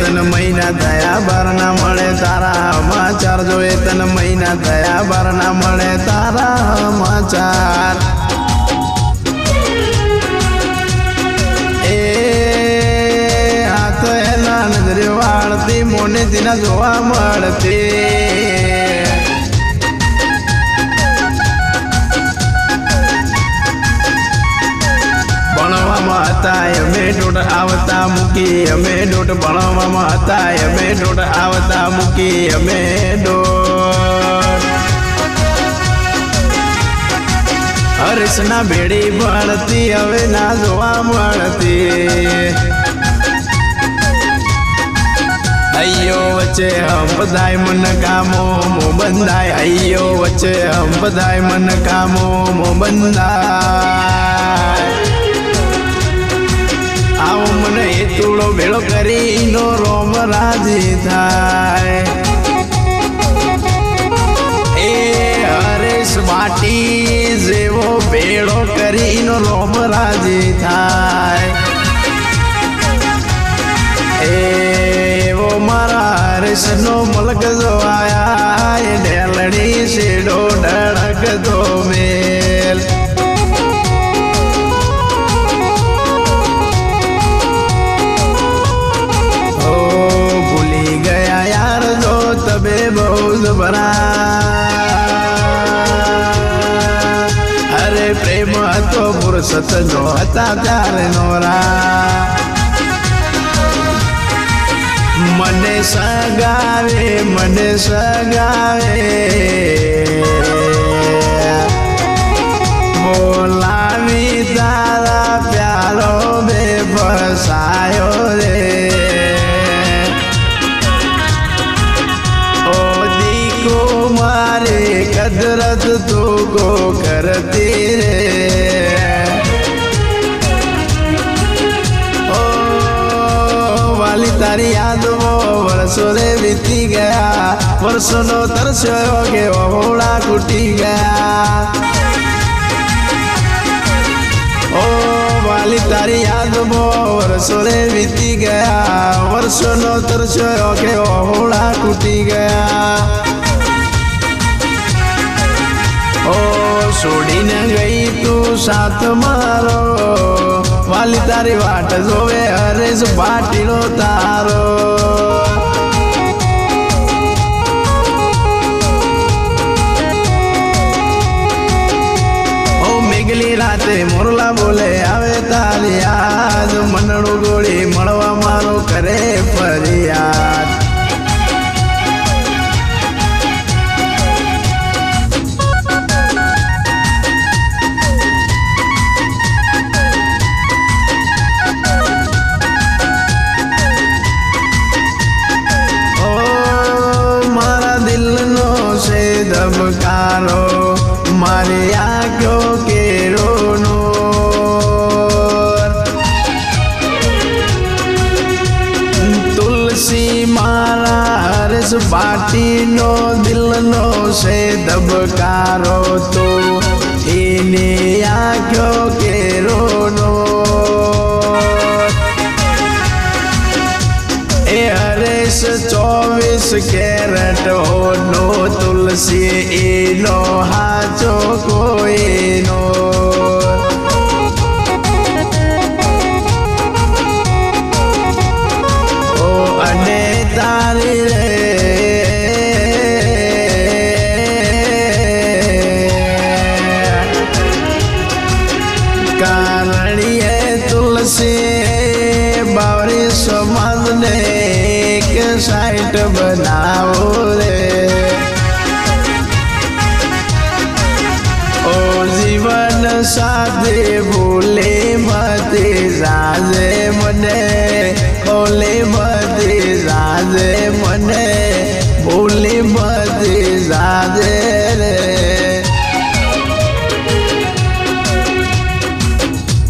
तन महीना थया बार ना मळे तारा समाचार जोए तन महीना थया बार ना मळे तारा समाचार नजरे वाळती मोने तिना जोवा मळती भणवामां हता अमे दौड़ आवता मूकी अमे दौड़ भणवामां हता अमे दौड़ आवता मूकी अमे दौड़ हरीशना भेड़ी भणती हवे ना जोवा मळती अयो वच्चे हम बधाय मन कामो मो बंधाय अयो वच्चे हम बधाय मन कामो मो बंधाय आओ मन हेतुड़ो भेड़ो करी नो रोम राजी थाय ए हरेश माटी जेवो भेड़ो करी नो रोम राजी थाय मारा हरीशनो मलक जो आया ढेलड़ी सेडो धड़क दो मेल ओ भूली गया यार जो तबे बहुत बड़ा अरे प्रेम तो फुर्सत जो हता त्यार नोरा मने सगावे बोलावी तारा प्यारो बेबसायो रे ओ दीको मारे कदरत तू को करती रे तारी याद वो वर्षों रे बीती गया वर्षों नो तरस्यो के ओहड़ा कुटी गया ओ वाली तारी याद वो वर्षों रे बीती गया वर्षों नो तरस्यो के ओहड़ा कुटी गया ओ छोड़ी न गई तू साथ मारो वाली तारी वाट जोवे हरेश बाटीलो तारो ओ मेघली राते मोरला बोले आवे तारी याद मनड़ू गोड़ी मळवा मारो करे फरियाद दबकारो मारे आँखों के रोनो तुलसी मारा हर्ष बाटी नो दिल नो से दबकारो तो इने आँखों के रोनो ए हरेश 24 कैरेट होनो तुलसी एनो हाचो कोई नो ओ अने तारी रे कारणी है तुलसी बावरी समाज ने साइट बनाओ रे ओ जीवन साथे भूले मते जाजे मने भूले मते जाजे मने भूले मते